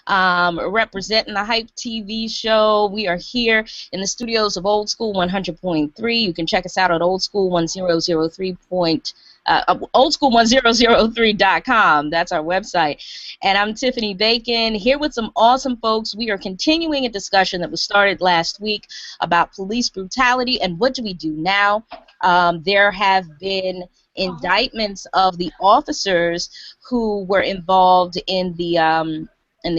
representing the Hype TV show. We are here in the studios of Old School 100.3. You can check us out at oldschool1003.com. That's our website. And I'm Tiffany Bacon, here with some awesome folks. We are continuing a discussion that was started last week about police brutality and what do we do now. There have been indictments of the officers who were involved in the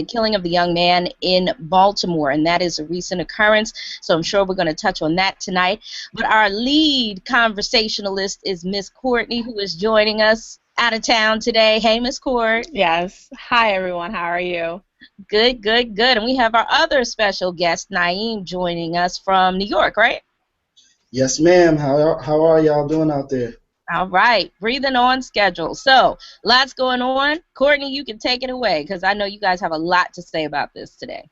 killing of the young man in Baltimore, and that is a recent occurrence, so I'm sure we're going to touch on that tonight. But our lead conversationalist is Miss Courtney, who is joining us out of town today. Hey, Miss Court. Yes. Hi, everyone. How are you? Good, good, good. And we have our other special guest, Naeem, joining us from New York, right? Yes, ma'am. How are y'all doing out there? All right, breathing on schedule. So, lots going on. Courtney, you can take it away because I know you guys have a lot to say about this today.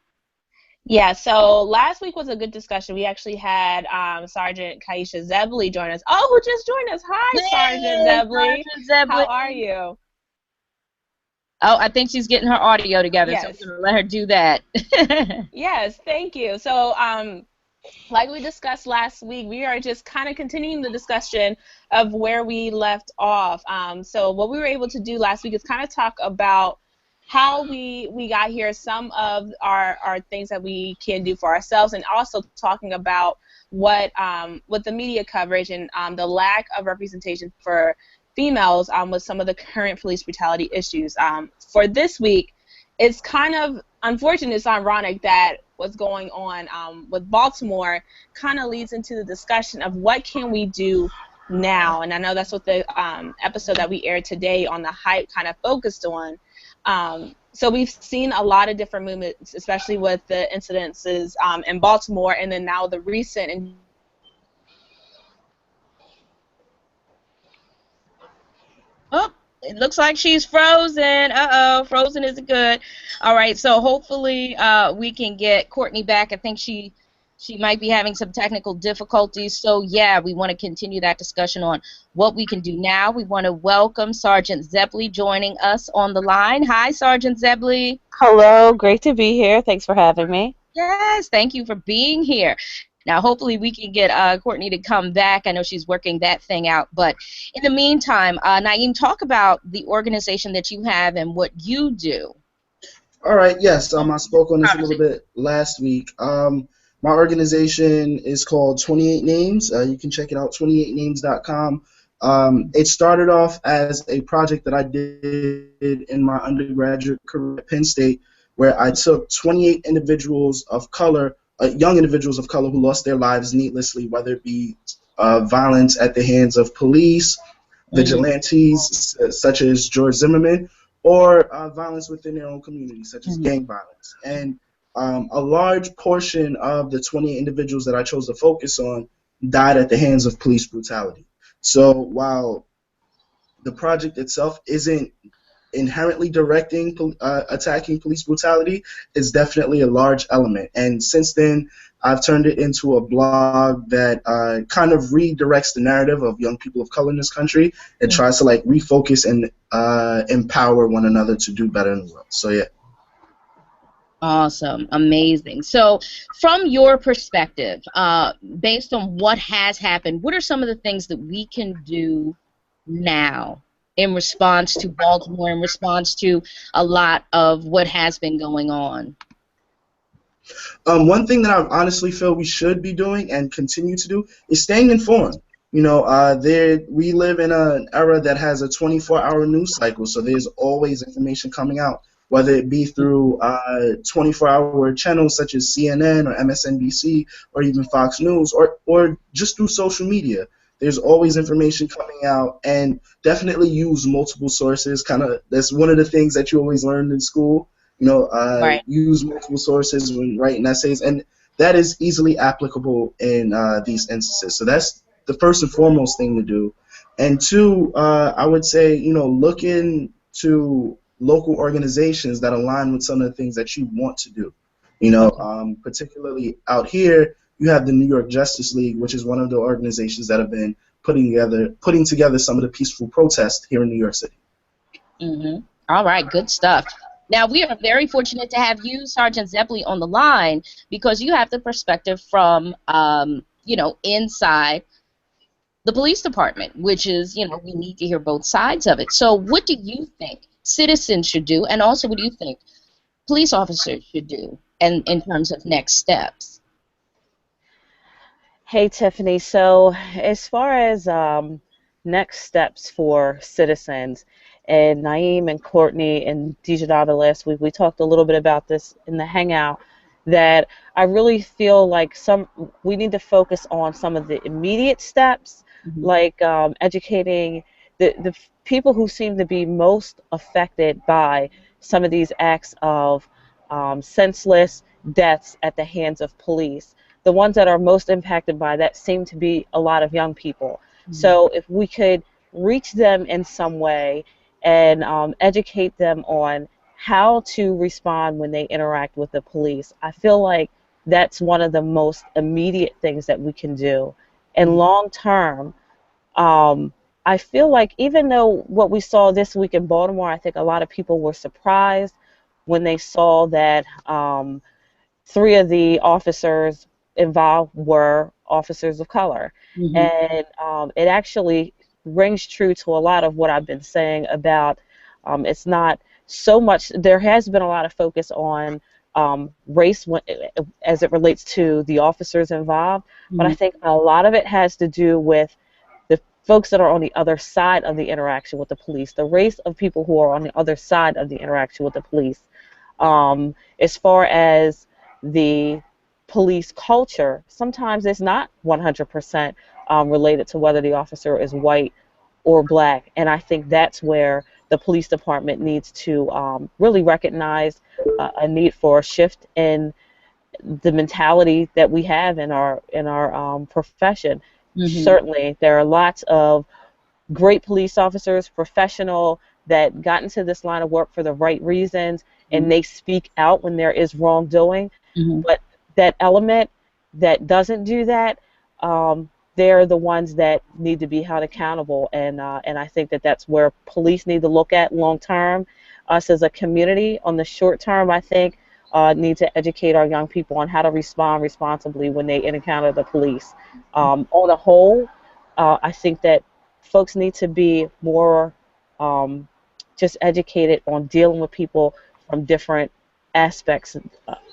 Yeah, so last week was a good discussion. We actually had Sergeant Kaisha Zebley join us. Oh, who just joined us? Hi, Sergeant Zebley. How are you? Oh, I think she's getting her audio together, yes. So I'm going to let her do that. Yes, thank you. So, like we discussed last week, we are just kind of continuing the discussion of where we left off. So what we were able to do last week is kind of talk about how we got here, some of our things that we can do for ourselves, and also talking about what the media coverage and the lack of representation for females with some of the current police brutality issues. For this week, it's kind of unfortunate, it's ironic that what's going on with Baltimore kind of leads into the discussion of what can we do now. And I know that's what the episode that we aired today on the Hype kind of focused on. So we've seen a lot of different movements, especially with the incidences in Baltimore, and then now the recent. Oh, it looks like she's frozen. Uh-oh, frozen isn't good. All right, so hopefully we can get Courtney back. I think she might be having some technical difficulties. So, yeah, we want to continue that discussion on what we can do now. We want to welcome Sergeant Zebley joining us on the line. Hi, Sergeant Zebley. Hello, great to be here. Thanks for having me. Yes, thank you for being here. Now, hopefully we can get Courtney to come back. I know she's working that thing out. But in the meantime, Naeem, talk about the organization that you have and what you do. All right, yes. I spoke on this a little bit last week. My organization is called 28 Names. You can check it out, 28names.com. It started off as a project that I did in my undergraduate career at Penn State, where I took 28 individuals of color, young individuals of color who lost their lives needlessly, whether it be violence at the hands of police, vigilantes such as George Zimmerman, or violence within their own community, such as gang violence. And a large portion of the 28 individuals that I chose to focus on died at the hands of police brutality. So while the project itself isn't inherently attacking police brutality, it's definitely a large element. And since then, I've turned it into a blog that kind of redirects the narrative of young people of color in this country and tries to refocus and empower one another to do better in the world. So, yeah. Awesome. Amazing. So from your perspective, based on what has happened, what are some of the things that we can do now in response to Baltimore, in response to a lot of what has been going on? One thing that I honestly feel we should be doing and continue to do is staying informed. You know, we live in an era that has a 24-hour news cycle, so there's always information coming out, whether it be through 24-hour channels such as CNN or MSNBC or even Fox News, or just through social media. There's always information coming out, and definitely use multiple sources. That's one of the things that you always learned in school. You know, right. Use multiple sources when writing essays, and that is easily applicable in these instances. So that's the first and foremost thing to do. And two, I would say, look into local organizations that align with some of the things that you want to do. Particularly out here, you have the New York Justice League, which is one of the organizations that have been putting together some of the peaceful protests here in New York City. All right, good stuff. Now, we are very fortunate to have you, Sergeant Zeppeli, on the line because you have the perspective from, inside the police department, which is, we need to hear both sides of it. So what do you think citizens should do, and also what do you think police officers should do and in terms of next steps? Hey, Tiffany. So, as far as next steps for citizens, and Naeem and Courtney and Dijadava last week, we talked a little bit about this in the hangout. That I really feel like we need to focus on some of the immediate steps, Mhm. like educating the people who seem to be most affected by some of these acts of senseless deaths at the hands of police. The ones that are most impacted by that seem to be a lot of young people. Mhm. So if we could reach them in some way and educate them on how to respond when they interact with the police, I feel like that's one of the most immediate things that we can do. And long term, um, I feel like even though what we saw this week in Baltimore, I think a lot of people were surprised when they saw that three of the officers involved were officers of color. Mhm. And it actually rings true to a lot of what I've been saying about it's not so much, there has been a lot of focus on race as it relates to the officers involved, but I Mhm. think a lot of it has to do with the folks that are on the other side of the interaction with the police, the race of people who are on the other side of the interaction with the police. As far as the police culture, sometimes it's not 100% related to whether the officer is white or black. And I think that's where the police department needs to really recognize a need for a shift in the mentality that we have in our profession. Mhm. Certainly, there are lots of great police officers, professional, that got into this line of work for the right reasons, and they speak out when there is wrongdoing. Mhm. But that element that doesn't do that, they're the ones that need to be held accountable. And I think that that's where police need to look at long term. Us as a community, on the short term, I think need to educate our young people on how to respond responsibly when they encounter the police. On a whole, I think that folks need to be more um, just educated on dealing with people from different aspects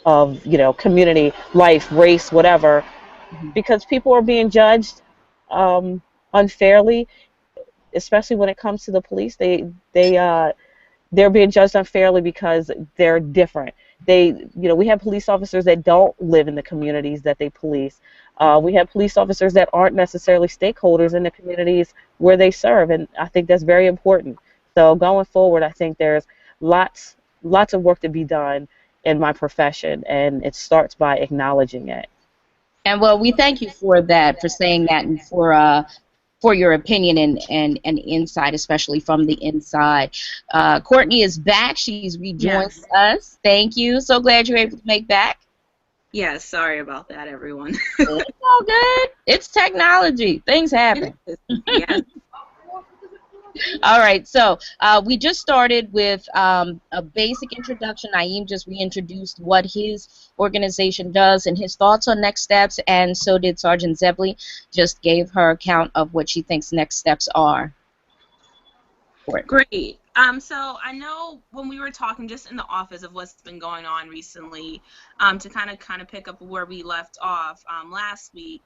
of community life, race, whatever, Mhm. because people are being judged unfairly, especially when it comes to the police. They're being judged unfairly because they're different. We have police officers that don't live in the communities that they police. We have police officers that aren't necessarily stakeholders in the communities where they serve, and I think that's very important. So going forward, I think there's lots of work to be done in my profession, and it starts by acknowledging it. And well, we thank you for that, for saying that, and for your opinion and insight, especially from the inside. Courtney is back. She's rejoined Yes. us. Thank you. So glad you're able to make back. Yes. Sorry about that, everyone. It's all good. It's technology. Things It happen. is. Yes. All right, so we just started with a basic introduction. Naeem just reintroduced what his organization does and his thoughts on next steps, and so did Sergeant Zebley. Just gave her account of what she thinks next steps are for it. Great. So I know when we were talking just in the office of what's been going on recently, to kind of pick up where we left off last week,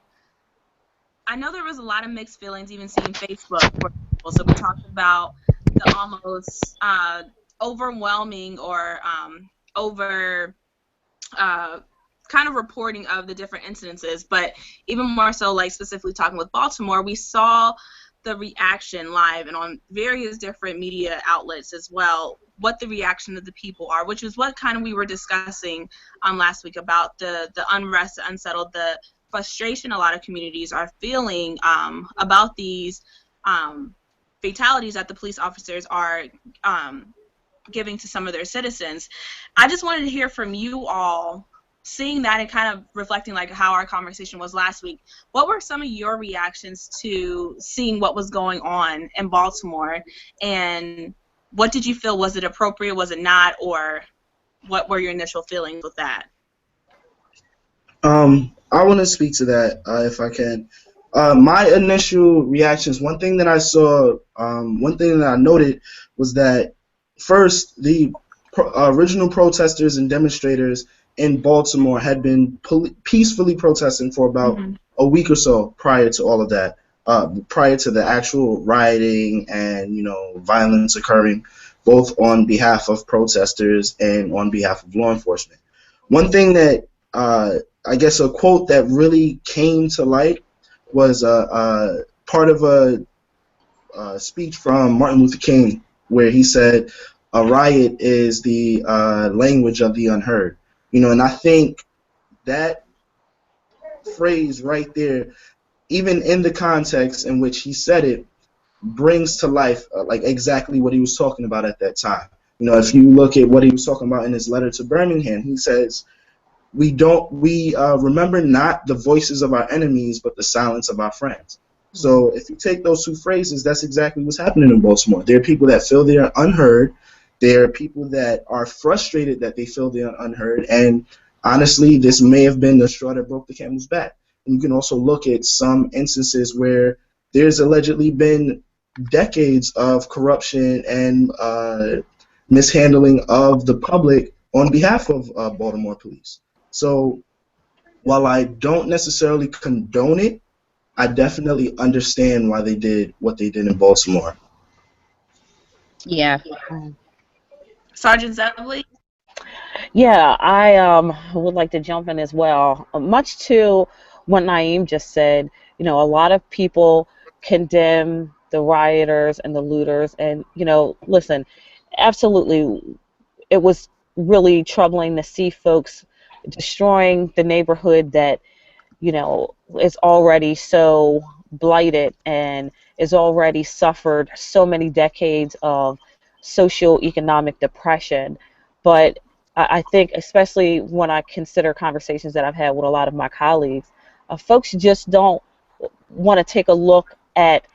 I know there was a lot of mixed feelings, even seeing Facebook, for example. So we talked about the almost overwhelming or over uh, kind of reporting of the different incidences, but even more so, like specifically talking with Baltimore, we saw the reaction live and on various different media outlets as well, what the reaction of the people are, which is what kind of we were discussing last week about the unrest, the unsettled, the frustration a lot of communities are feeling about these fatalities that the police officers are giving to some of their citizens. I just wanted to hear from you all, seeing that and kind of reflecting like how our conversation was last week. What were some of your reactions to seeing what was going on in Baltimore, and what did you feel? Was it appropriate? Was it not? Or what were your initial feelings with that? I want to speak to that if I can. My initial reactions, one thing that I noted was that first, the original protesters and demonstrators in Baltimore had been peacefully protesting for about a week or so prior to all of that, prior to the actual rioting and, violence occurring, both on behalf of protesters and on behalf of law enforcement. One thing that I guess a quote that really came to light was part of a speech from Martin Luther King, where he said, "A riot is the language of the unheard." And I think that phrase right there, even in the context in which he said it, brings to life like exactly what he was talking about at that time. If you look at what he was talking about in his letter to Birmingham, he says, we remember not the voices of our enemies, but the silence of our friends. So if you take those two phrases, that's exactly what's happening in Baltimore. There are people that feel they're unheard. There are people that are frustrated that they feel they're unheard. And honestly, this may have been the straw that broke the camel's back. And you can also look at some instances where there's allegedly been decades of corruption and mishandling of the public on behalf of Baltimore police. So while I don't necessarily condone it, I definitely understand why they did what they did in Baltimore. Yeah. Sergeant Zebley? Yeah, I would like to jump in as well. Much to what Naeem just said, a lot of people condemn the rioters and the looters, and listen, absolutely, it was really troubling to see folks destroying the neighborhood that is already so blighted and is already suffered so many decades of socioeconomic depression. But I think, especially when I consider conversations that I've had with a lot of my colleagues, folks just don't want to take a look at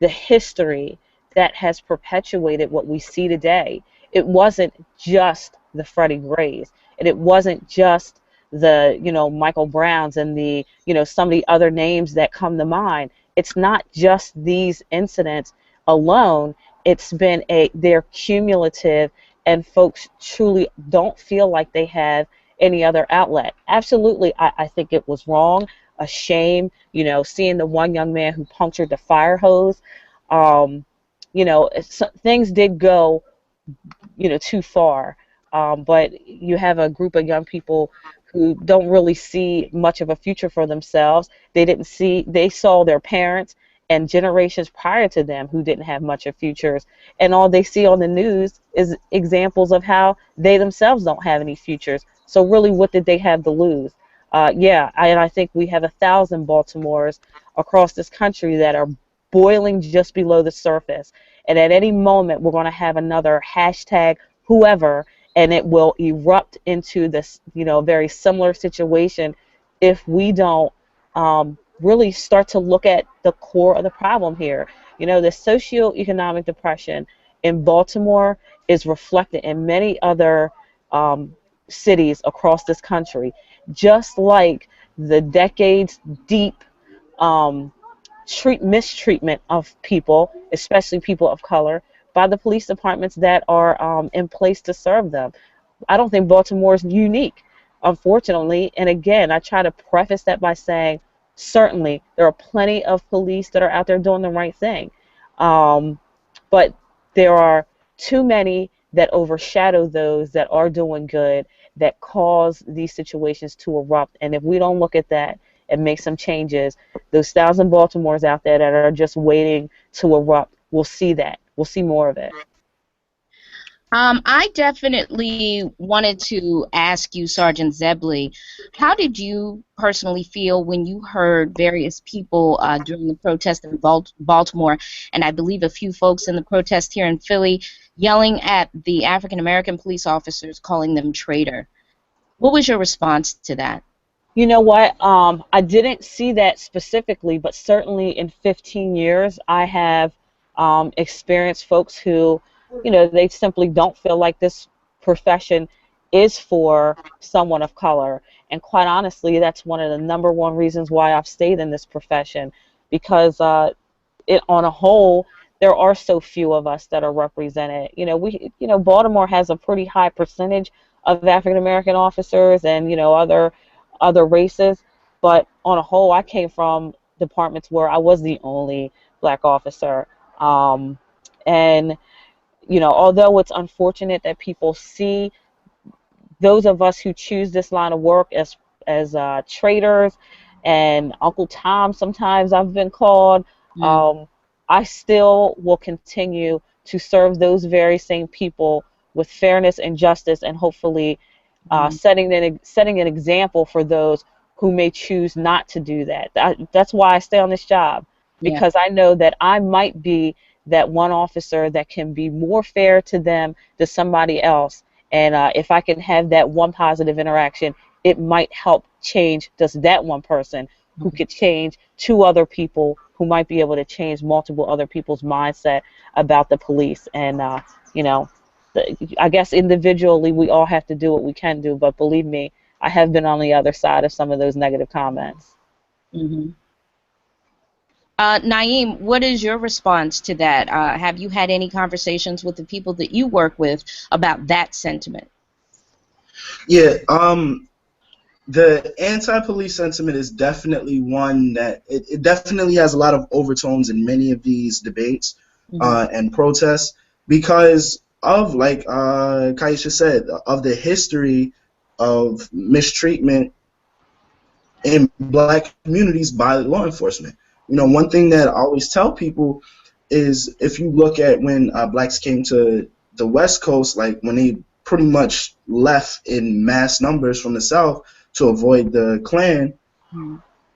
the history that has perpetuated what we see today. It wasn't just the Freddie Grays, and it wasn't just the Michael Browns and the some of the other names that come to mind. It's not just these incidents alone. It's been they're cumulative, and folks truly don't feel like they have any other outlet. Absolutely, I think it was wrong, a shame, seeing the one young man who punctured the fire hose. Things did go too far. But you have a group of young people who don't really see much of a future for themselves. They saw their parents and generations prior to them who didn't have much of futures, and all they see on the news is examples of how they themselves don't have any futures. So really, what did they have to lose? And I think we have 1,000 Baltimores across this country that are boiling just below the surface. And at any moment, we're going to have another hashtag whoever, and it will erupt into this, very similar situation if we don't really start to look at the core of the problem here. The socioeconomic depression in Baltimore is reflected in many other cities across this country, just like the decades deep mistreatment of people, especially people of color, by the police departments that are in place to serve them. I don't think Baltimore is unique, unfortunately. And again, I try to preface that by saying, certainly, there are plenty of police that are out there doing the right thing. But there are too many that overshadow those that are doing good, that cause these situations to erupt. And if we don't look at that and make some changes, those 1,000 Baltimores out there that are just waiting to erupt, we'll see that. We'll see more of it. I definitely wanted to ask you, Sergeant Zebley, how did you personally feel when you heard various people during the protest in Baltimore, and I believe a few folks in the protest here in Philly, yelling at the African American police officers, calling them traitor? What was your response to that? You know what? I didn't see that specifically, but certainly in 15 years, I have experienced folks who they simply don't feel like this profession is for someone of color. And quite honestly, that's one of the number one reasons why I've stayed in this profession, because on a whole, there are so few of us that are represented. Baltimore has a pretty high percentage of African American officers and other races, but on a whole, I came from departments where I was the only black officer, and although it's unfortunate that people see those of us who choose this line of work as traitors and Uncle Tom, sometimes I've been called. Mm. I still will continue to serve those very same people with fairness and justice, and hopefully setting an example for those who may choose not to do that. That's why I stay on this job, Yeah. because I know that I might be that one officer that can be more fair to them than somebody else. And if I can have that one positive interaction, it might help change just that one person who could change two other people who might be able to change multiple other people's mindset about the police. And, I guess individually we all have to do what we can do. But believe me, I have been on the other side of some of those negative comments. Mm-hmm. Naeem, what is your response to that? Have you had any conversations with the people that you work with about that sentiment? Yeah, the anti-police sentiment is definitely one that it definitely has a lot of overtones in many of these debates and protests, because of, like Kaisha said, of the history of mistreatment in black communities by law enforcement. One thing that I always tell people is, if you look at when blacks came to the West Coast, like when they pretty much left in mass numbers from the South to avoid the Klan,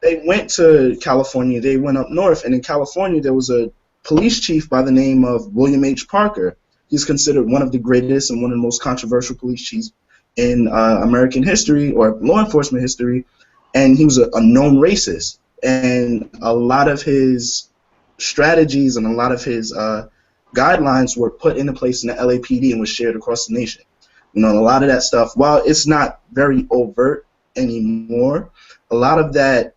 they went to California, they went up north, and in California there was a police chief by the name of William H. Parker. He's considered one of the greatest and one of the most controversial police chiefs in American history, or law enforcement history, and he was a known racist. And a lot of his strategies and a lot of his guidelines were put into place in the LAPD and was shared across the nation. A lot of that stuff, while it's not very overt anymore, a lot of that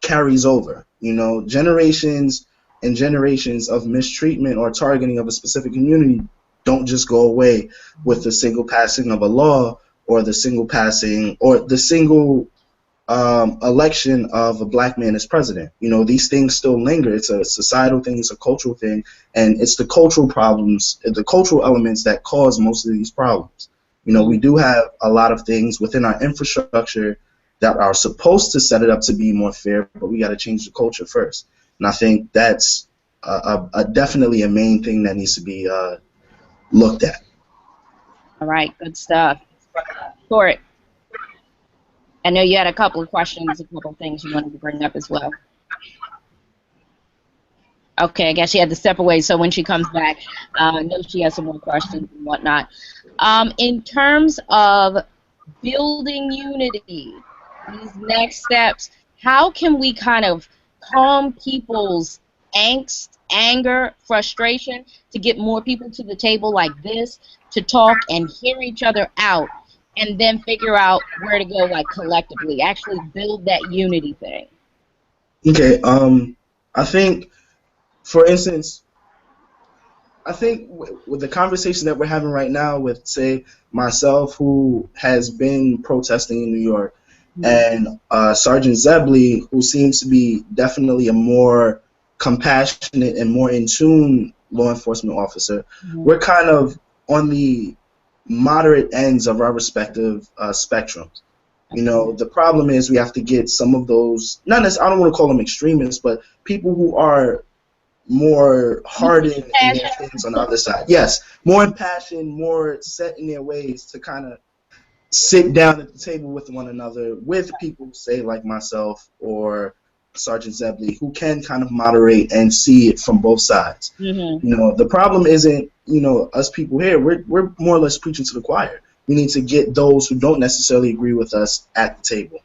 carries over. Generations and generations of mistreatment or targeting of a specific community don't just go away with the single passing of a law, or the single passing, or the single election of a black man as president. These things still linger. It's a societal thing, it's a cultural thing, and it's the cultural problems, the cultural elements that cause most of these problems. We do have a lot of things within our infrastructure that are supposed to set it up to be more fair, but we got to change the culture first. And I think that's definitely a main thing that needs to be looked at. All right, good stuff. Corey, I know you had a couple of questions, a couple of things you wanted to bring up as well. Okay, I guess she had to step away, so when she comes back, I know she has some more questions and whatnot. In terms of building unity, these next steps, how can we kind of calm people's angst, anger, frustration, to get more people to the table like this to talk and hear each other out, and then figure out where to go, like, collectively, actually build that unity thing? Okay, I think, for instance, with the conversation that we're having right now with, say, myself, who has been protesting in New York, and Sergeant Zebley, who seems to be definitely a more compassionate and more in tune law enforcement officer, we're kind of on the moderate ends of our respective spectrums. The problem is we have to get some of those, not necessarily, I don't want to call them extremists, but people who are more hardened in their things on the other side. Yes, more impassioned, more set in their ways, to kind of sit down at the table with one another, with people, say, like myself or Sergeant Zebley, who can kind of moderate and see it from both sides. The problem isn't, us people here. We're more or less preaching to the choir. We need to get those who don't necessarily agree with us at the table.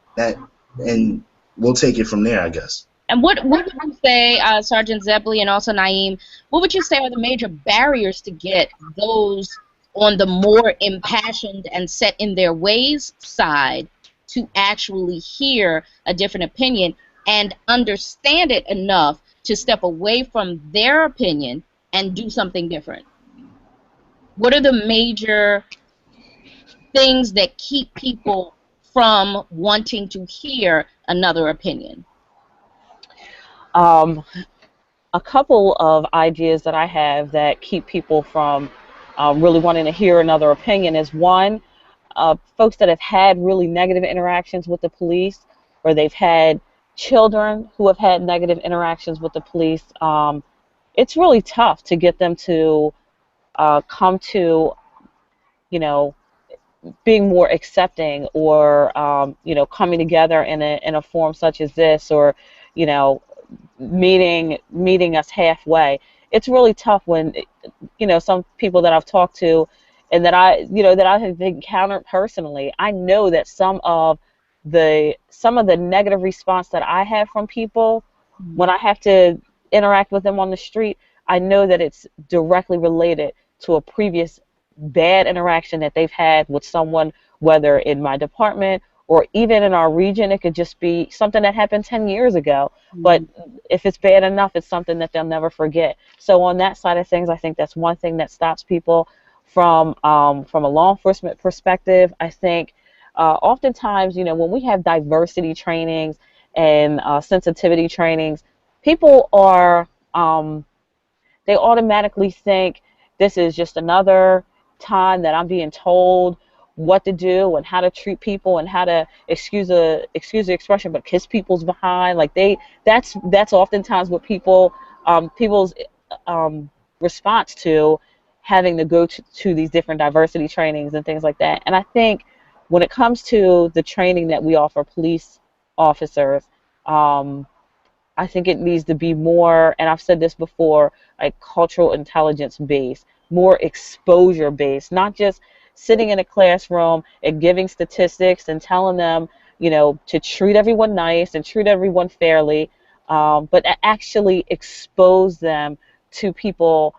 And we'll take it from there, I guess. And what would you say, Sergeant Zebley and also Naeem, what would you say are the major barriers to get those on the more impassioned and set in their ways side to actually hear a different opinion and understand it enough to step away from their opinion and do something different? What are the major things that keep people from wanting to hear another opinion? Um, a couple of ideas that I have that keep people from really wanting to hear another opinion is one, folks that have had really negative interactions with the police, or they've had children who have had negative interactions with the police. It's really tough to get them to come to, you know, being more accepting, or coming together in a form such as this, or you know meeting us halfway. It's really tough when some people that I've talked to, and that I have encountered personally. I know that some of the negative response that I have from people when I have to interact with them on the street, I know that it's directly related to a previous bad interaction that they've had with someone, whether in my department or even in our region. It could just be something that happened 10 years ago. But if it's bad enough, it's something that they'll never forget. So on that side of things, I think that's one thing that stops people from a law enforcement perspective. I think oftentimes, when we have diversity trainings and sensitivity trainings, people they automatically think this is just another time that I'm being told what to do and how to treat people and how to excuse the expression, but kiss people's behind. Like that's oftentimes what people's response to having to go to these different diversity trainings and things like that. And I think when it comes to the training that we offer police officers, I think it needs to be more, and I've said this before, like cultural intelligence based, more exposure based, not just sitting in a classroom and giving statistics and telling them, to treat everyone nice and treat everyone fairly, but actually expose them to people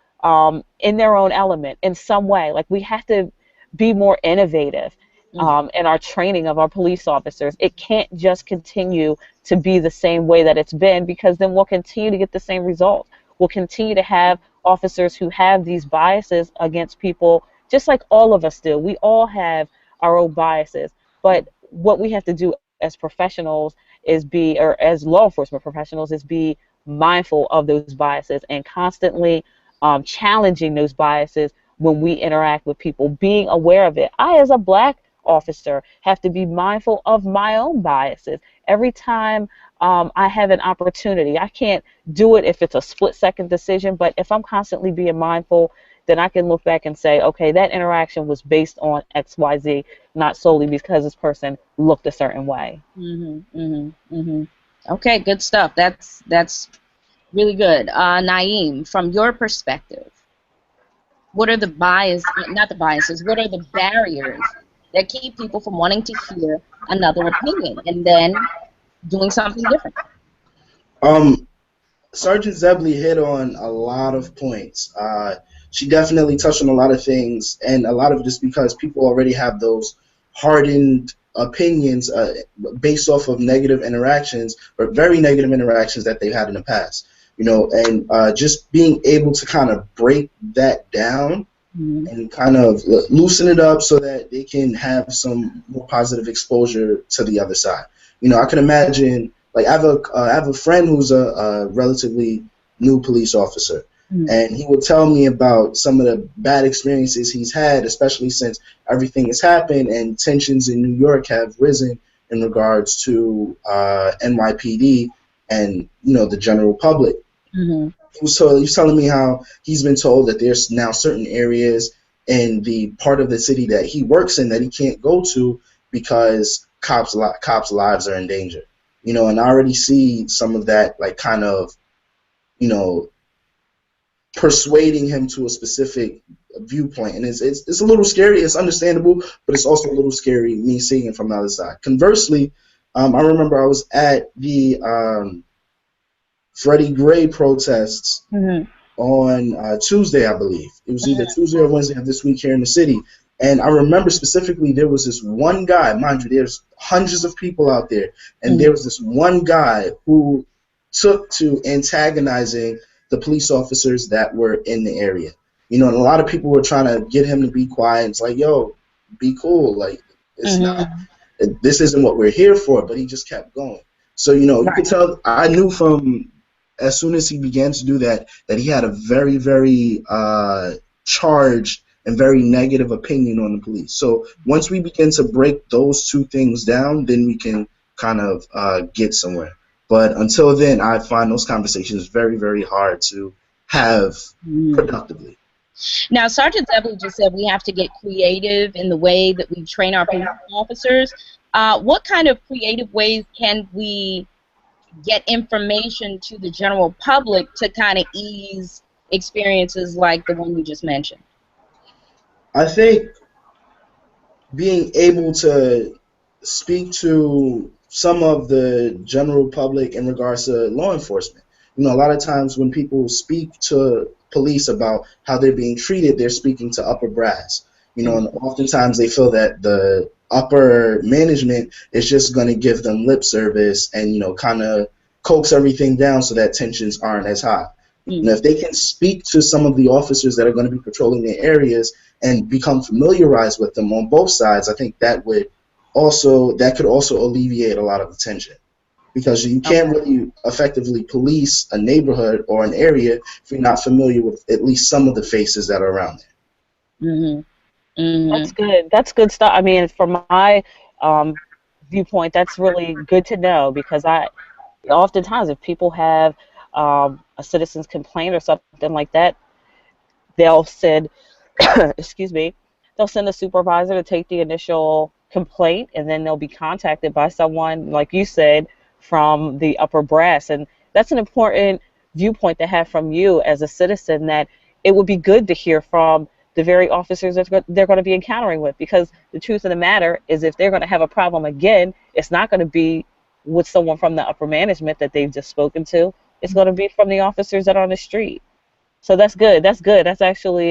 in their own element in some way. Like, we have to be more innovative in our training of our police officers. It can't just continue to be the same way that it's been, because then we'll continue to get the same results. We'll continue to have officers who have these biases against people, just like all of us do. We all have our own biases. But what we have to do as professionals or as law enforcement professionals, is be mindful of those biases and constantly challenging those biases when we interact with people, being aware of it. I, as a Black officer, have to be mindful of my own biases every time I have an opportunity. I can't do it if it's a split-second decision, but if I'm constantly being mindful, then I can look back and say, okay, that interaction was based on X, Y, Z, not solely because this person looked a certain way. Okay, good stuff. That's really good. Naeem, from your perspective, what are the biases, what are the barriers that keep people from wanting to hear another opinion and then doing something different? Sergeant Zebley hit on a lot of points. She definitely touched on a lot of things, and a lot of it is because people already have those hardened opinions based off of negative interactions, or very negative interactions that they've had in the past. And just being able to kind of break that down and kind of loosen it up so that they can have some more positive exposure to the other side. I can imagine, like, I have a friend who's a relatively new police officer, and he would tell me about some of the bad experiences he's had, especially since everything has happened and tensions in New York have risen in regards to NYPD and the general public. He was telling me how he's been told that there's now certain areas in the part of the city that he works in that he can't go to because cops' lives are in danger. And I already see some of that, like, kind of, persuading him to a specific viewpoint, and it's a little scary. It's understandable, but it's also a little scary me seeing it from the other side. Conversely, I remember I was at the Freddie Gray protests Mm-hmm. on Tuesday, I believe. It was either Tuesday or Wednesday of this week here in the city. And I remember specifically there was this one guy, mind you, there's hundreds of people out there, and there was this one guy who took to antagonizing the police officers that were in the area. You know, and a lot of people were trying to get him to be quiet. It's like, yo, be cool. Like, it's not, this isn't what we're here for, but he just kept going. So, you know, you could tell, I knew from as soon as he began to do that, that he had a very, very charged and very negative opinion on the police. So once we begin to break those two things down, then we can kind of get somewhere. But until then, I find those conversations very, very hard to have productively. Now, Sergeant Zebley just said we have to get creative in the way that we train our police officers. What kind of creative ways can we get information to the general public to kind of ease experiences like the one you just mentioned? I think being able to speak to some of the general public in regards to law enforcement. You know, a lot of times when people speak to police about how they're being treated, they're speaking to upper brass. You know, and oftentimes they feel that the upper management is just going to give them lip service and, you know, kind of coax everything down so that tensions aren't as high. And if they can speak to some of the officers that are going to be patrolling their areas and become familiarized with them on both sides, I think that could also alleviate a lot of the tension. Because you can't really effectively police a neighborhood or an area if you're not familiar with at least some of the faces that are around there. That's good. That's good stuff. I mean, from my viewpoint, that's really good to know, because oftentimes if people have a citizen's complaint or something like that, they'll send, excuse me, they'll send a supervisor to take the initial complaint, and then they'll be contacted by someone, like you said, from the upper brass. And that's an important viewpoint to have from you as a citizen, that it would be good to hear from the very officers that they're going to be encountering with, because the truth of the matter is, if they're going to have a problem again, it's not going to be with someone from the upper management that they've just spoken to. It's going to be from the officers that are on the street. So that's good. That's good. That's actually,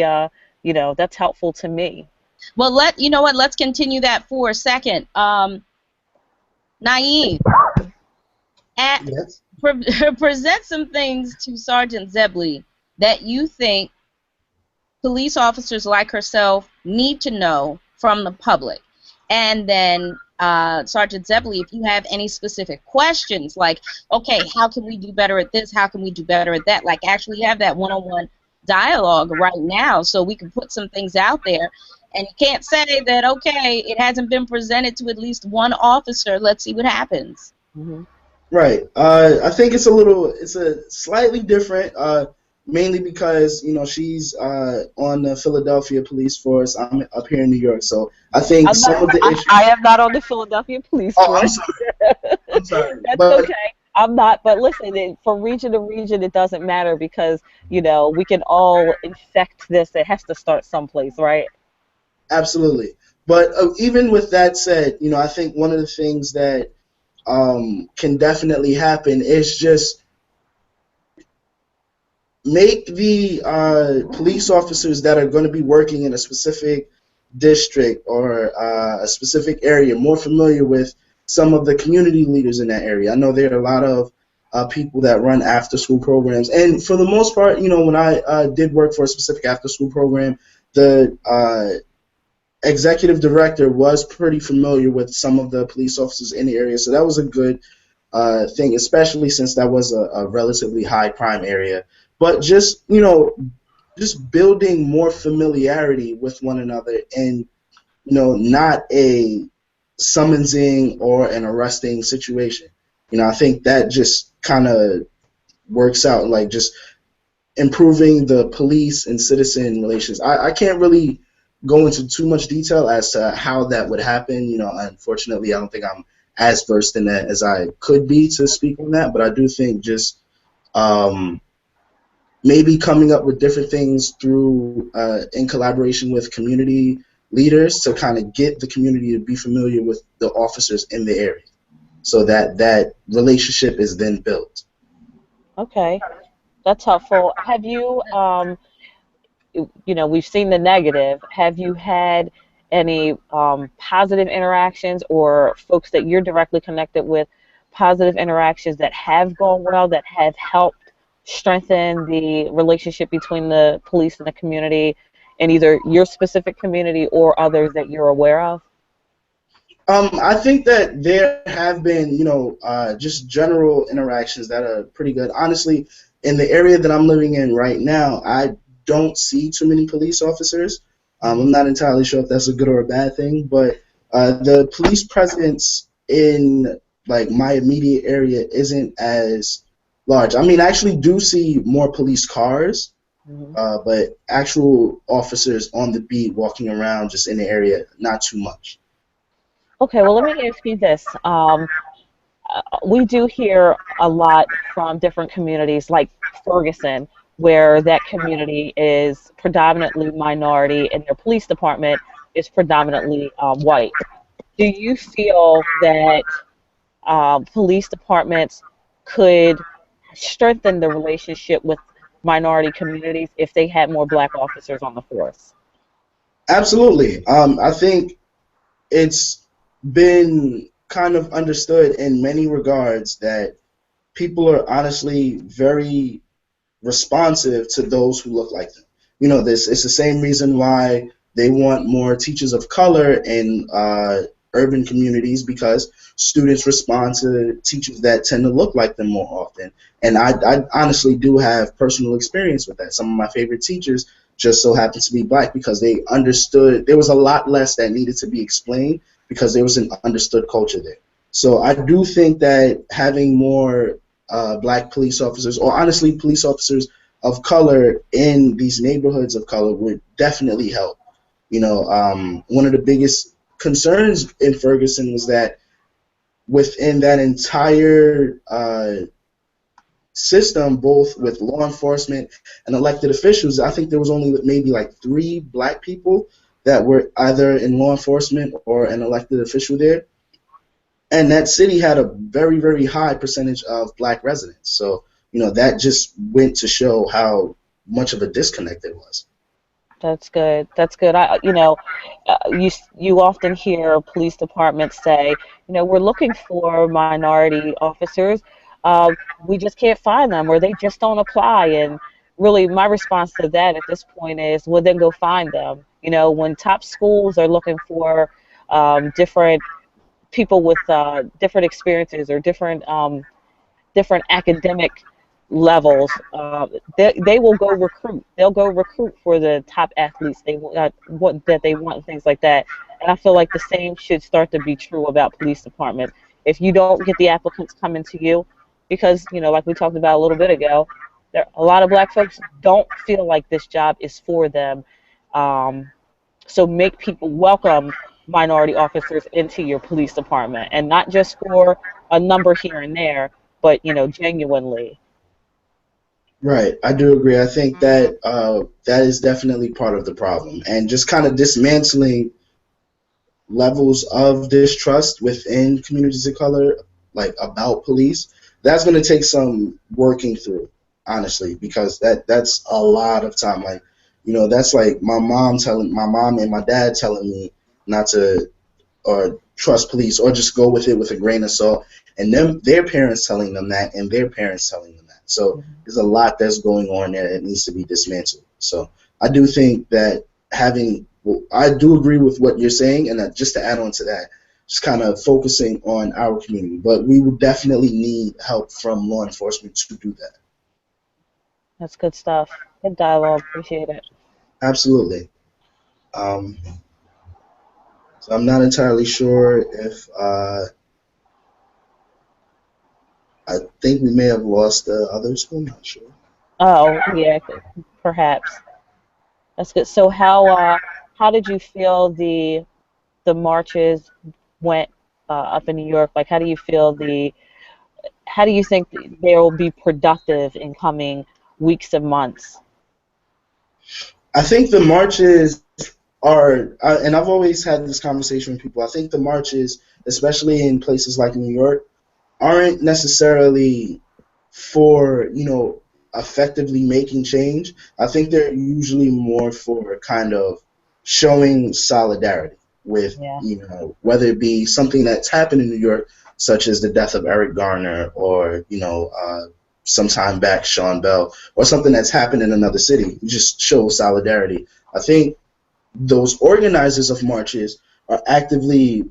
you know, that's helpful to me. Well, you know what? Let's continue that for a second. Naeem, Yes. present some things to Sergeant Zebley that you think police officers like herself need to know from the public. And then, Sergeant Zebley, if you have any specific questions, like, okay, how can we do better at this? How can we do better at that? Like, actually have that one-on-one dialogue right now so we can put some things out there. And you can't say that, okay, it hasn't been presented to at least one officer. Let's see what happens. Right. I think it's a slightly different, mainly because, you know, she's on the Philadelphia police force. I'm up here in New York, so I think some of the issues. I am not on the Philadelphia police force. I'm sorry. That's okay. I'm not, but listen, from region to region, it doesn't matter, because, you know, we can all infect this. It has to start someplace, right? Absolutely. But even with that said, you know, I think one of the things that can definitely happen is just make the police officers that are going to be working in a specific district or a specific area more familiar with some of the community leaders in that area. I know there are a lot of people that run after-school programs, and for the most part, you know, when I did work for a specific after-school program, the executive director was pretty familiar with some of the police officers in the area, so that was a good thing, especially since that was a relatively high crime area. But just, you know, just building more familiarity with one another, and, you know, not a summonsing or an arresting situation. You know, I think that just kind of works out, like just improving the police and citizen relations. I can't really go into too much detail as to how that would happen. You know, unfortunately, I don't think I'm as versed in that as I could be to speak on that, but I do think just maybe coming up with different things through in collaboration with community leaders to kind of get the community to be familiar with the officers in the area, so that that relationship is then built. Okay, that's helpful. Have you, we've seen the negative. Have you had any positive interactions or folks that you're directly connected with, positive interactions that have gone well, that have helped strengthen the relationship between the police and the community in either your specific community or others that you're aware of? I think that there have been, just general interactions that are pretty good. Honestly, in the area that I'm living in right now, I don't see too many police officers. I'm not entirely sure if that's a good or a bad thing, but the police presence in like my immediate area isn't as large. I mean, I actually do see more police cars, Mhm. but actual officers on the beat walking around just in the area, not too much. Okay, well, let me ask you this. We do hear a lot from different communities like Ferguson, where that community is predominantly minority and their police department is predominantly white. Do you feel that police departments could strengthen the relationship with minority communities if they had more black officers on the force? Absolutely. I think it's been kind of understood in many regards that people are honestly very responsive to those who look like them. This it's the same reason why they want more teachers of color in urban communities because students respond to teachers that tend to look like them more often. And I honestly do have personal experience with that. Some of my favorite teachers just so happened to be black because they understood there was a lot less that needed to be explained because there was an understood culture there. So I do think that having more black police officers, or honestly police officers of color in these neighborhoods of color, would definitely help. One of the biggest concerns in Ferguson was that within that entire system, both with law enforcement and elected officials, I think there was only maybe like 3 black people that were either in law enforcement or an elected official there. And that city had a very, very high percentage of black residents. So, that just went to show how much of a disconnect there was. That's good. That's good. You often hear police departments say, we're looking for minority officers. We just can't find them, or they just don't apply. And really, my response to that at this point is, well, then go find them. When top schools are looking for different people with different experiences or different academic levels, they will go recruit. They'll go recruit for the top athletes they want and things like that. And I feel like the same should start to be true about police departments. If you don't get the applicants coming to you, because like we talked about a little bit ago, a lot of black folks don't feel like this job is for them. Um, so make people welcome minority officers into your police department, and not just for a number here and there, but genuinely. Right, I do agree. I think that that is definitely part of the problem, and just kind of dismantling levels of distrust within communities of color, like about police, that's going to take some working through, honestly, because that's a lot of time. Like, that's like my mom and my dad telling me not to or trust police or just go with it with a grain of salt, and their parents telling them that, and their parents telling them that. So there's a lot that's going on there that needs to be dismantled. So I do think that I do agree with what you're saying, and just to add on to that, just kind of focusing on our community, but we would definitely need help from law enforcement to do that. That's good stuff. Good dialogue. Appreciate it. Absolutely. Um, so I'm not entirely sure if I think we may have lost the other school. I'm not sure. Oh, yeah, perhaps. That's good. So how did you feel the marches went up in New York? Like, how do you think they will be productive in coming weeks and months? I think the marches and I've always had this conversation with people. I think the marches, especially in places like New York, aren't necessarily for, effectively making change. I think they're usually more for kind of showing solidarity with, Yeah. whether it be something that's happened in New York, such as the death of Eric Garner, or, some time back, Sean Bell, or something that's happened in another city. You just show solidarity. I think those organizers of marches are actively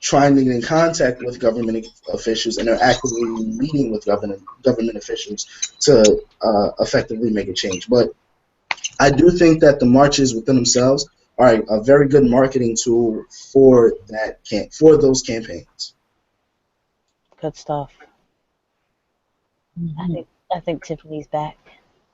trying to get in contact with government officials, and are actively meeting with government officials to effectively make a change. But I do think that the marches within themselves are a very good marketing tool for for those campaigns. Good stuff. I think I think Tiffany's back.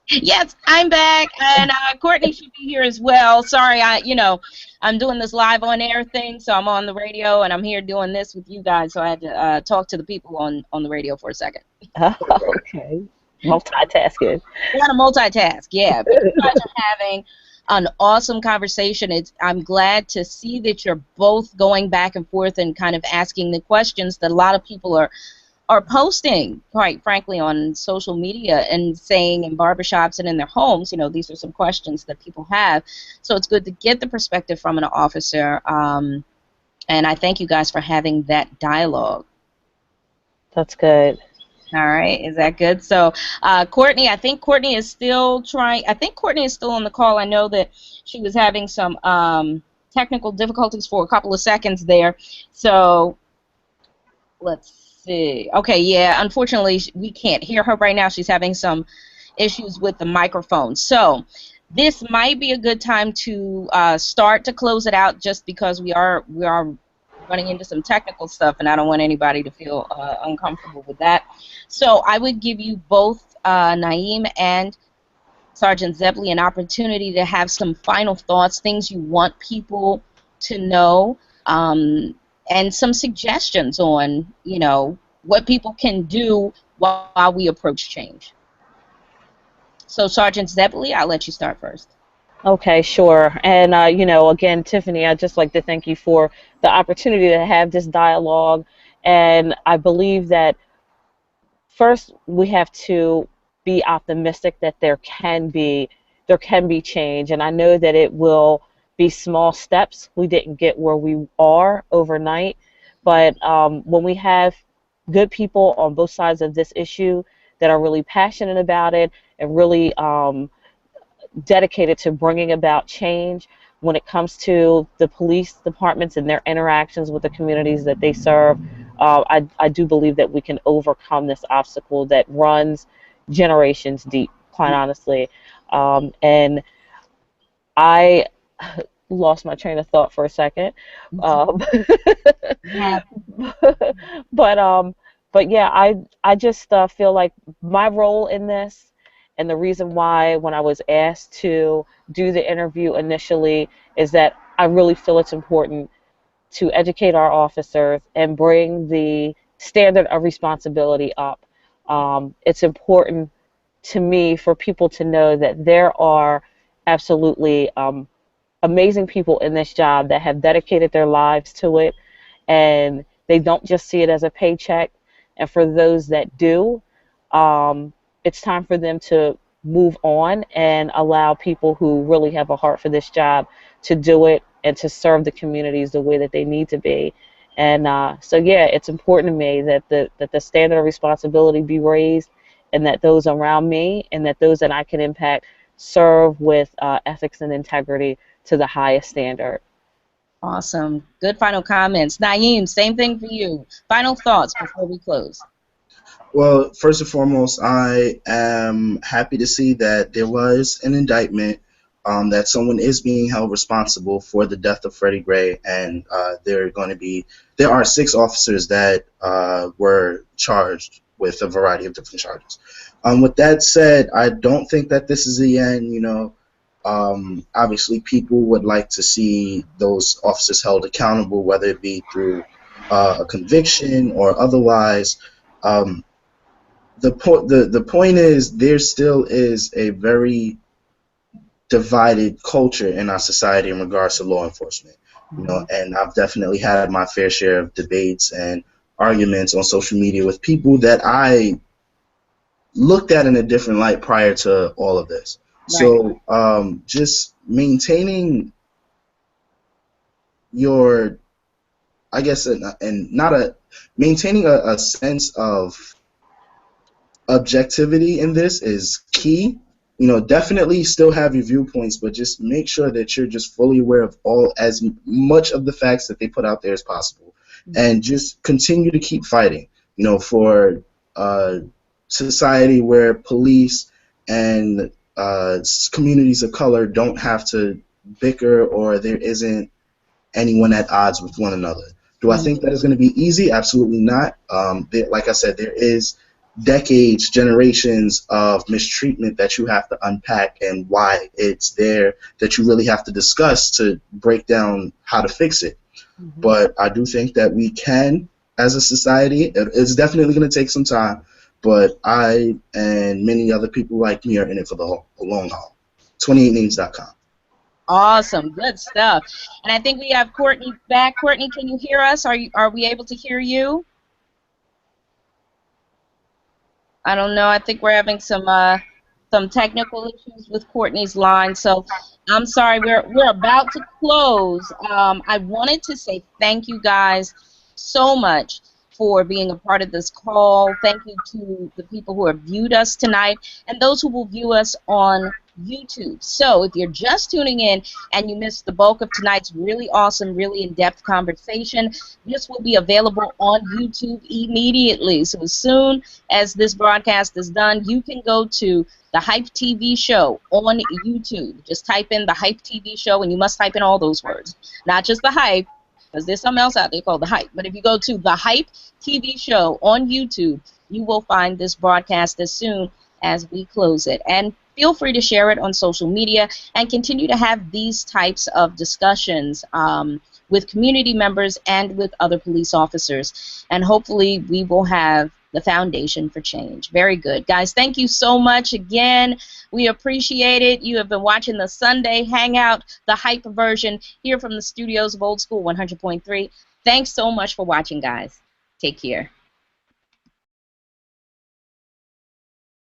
Yes, I'm back, and Courtney should be here as well. Sorry, I'm doing this live on air thing, so I'm on the radio, and I'm here doing this with you guys. So I had to talk to the people on the radio for a second. Okay. Multitasking. Got to multitask, yeah. But you guys are having an awesome conversation. I'm glad to see that you're both going back and forth and kind of asking the questions that a lot of people are posting, quite frankly, on social media and saying in barbershops and in their homes, these are some questions that people have. So it's good to get the perspective from an officer, and I thank you guys for having that dialogue. That's good. All right, is that good? So, Courtney, I think Courtney is still on the call. I know that she was having some technical difficulties for a couple of seconds there. So, let's see. Okay, yeah, unfortunately, we can't hear her right now. She's having some issues with the microphone. So, this might be a good time to start to close it out, just because we are running into some technical stuff, and I don't want anybody to feel uncomfortable with that. So I would give you both Naeem and Sergeant Zebley an opportunity to have some final thoughts, things you want people to know, and some suggestions on, what people can do while we approach change. So Sergeant Zebley, I'll let you start first. Okay, sure. And, again, Tiffany, I'd just like to thank you for the opportunity to have this dialogue. And I believe that first we have to be optimistic that there can be change. And I know that it will be small steps. We didn't get where we are overnight. But when we have good people on both sides of this issue that are really passionate about it and really dedicated to bringing about change when it comes to the police departments and their interactions with the communities that they serve, I do believe that we can overcome this obstacle that runs generations deep, quite honestly. And I lost my train of thought for a second. Yeah. But yeah, I just feel like my role in this, and the reason why when I was asked to do the interview initially, is that I really feel it's important to educate our officers and bring the standard of responsibility up. It's important to me for people to know that there are absolutely amazing people in this job that have dedicated their lives to it, and they don't just see it as a paycheck. And for those that do, it's time for them to move on and allow people who really have a heart for this job to do it and to serve the communities the way that they need to be. And so, yeah, it's important to me that the standard of responsibility be raised, and that those around me and that those that I can impact serve with ethics and integrity to the highest standard. Awesome. Good final comments. Naeem, same thing for you. Final thoughts before we close. Well, first and foremost, I am happy to see that there was an indictment, that someone is being held responsible for the death of Freddie Gray, and there are 6 officers that were charged with a variety of different charges. With that said, I don't think that this is the end. Obviously, people would like to see those officers held accountable, whether it be through a conviction or otherwise. The point is, there still is a very divided culture in our society in regards to law enforcement. And I've definitely had my fair share of debates and arguments on social media with people that I looked at in a different light prior to all of this. Right. So just maintaining your, I guess, and not a maintaining a sense of objectivity in this is key. You know, definitely still have your viewpoints, but just make sure that you're just fully aware of as much of the facts that they put out there as possible, and just continue to keep fighting. You know, for society where police and communities of color don't have to bicker, or there isn't anyone at odds with one another. Do I think that is going to be easy? Absolutely not. Like I said, there is decades, generations of mistreatment that you have to unpack, and why it's there that you really have to discuss to break down how to fix it. But I do think that we can, as a society. It's definitely going to take some time, but I and many other people like me are in it for the long haul. 28names.com. Awesome, good stuff. And I think we have Courtney back. Courtney, can you hear us? Are we able to hear you? I don't know. I think we're having some technical issues with Courtney's line. So I'm sorry. We're about to close. I wanted to say thank you guys so much for being a part of this call. Thank you to the people who have viewed us tonight and those who will view us on YouTube. So if you're just tuning in and you missed the bulk of tonight's really awesome, really in-depth conversation, this will be available on YouTube immediately. So as soon as this broadcast is done, you can go to the Hype TV show on YouTube. Just type in the Hype TV show, and you must type in all those words, not just the Hype, because there's something else out there called the Hype. But if you go to the Hype TV show on YouTube, you will find this broadcast as soon as we close it. And feel free to share it on social media and continue to have these types of discussions with community members and with other police officers. And hopefully we will have the foundation for change. Very good. Guys, thank you so much again. We appreciate it. You have been watching the Sunday Hangout, the Hype version, here from the studios of Old School 100.3. Thanks so much for watching, guys. Take care.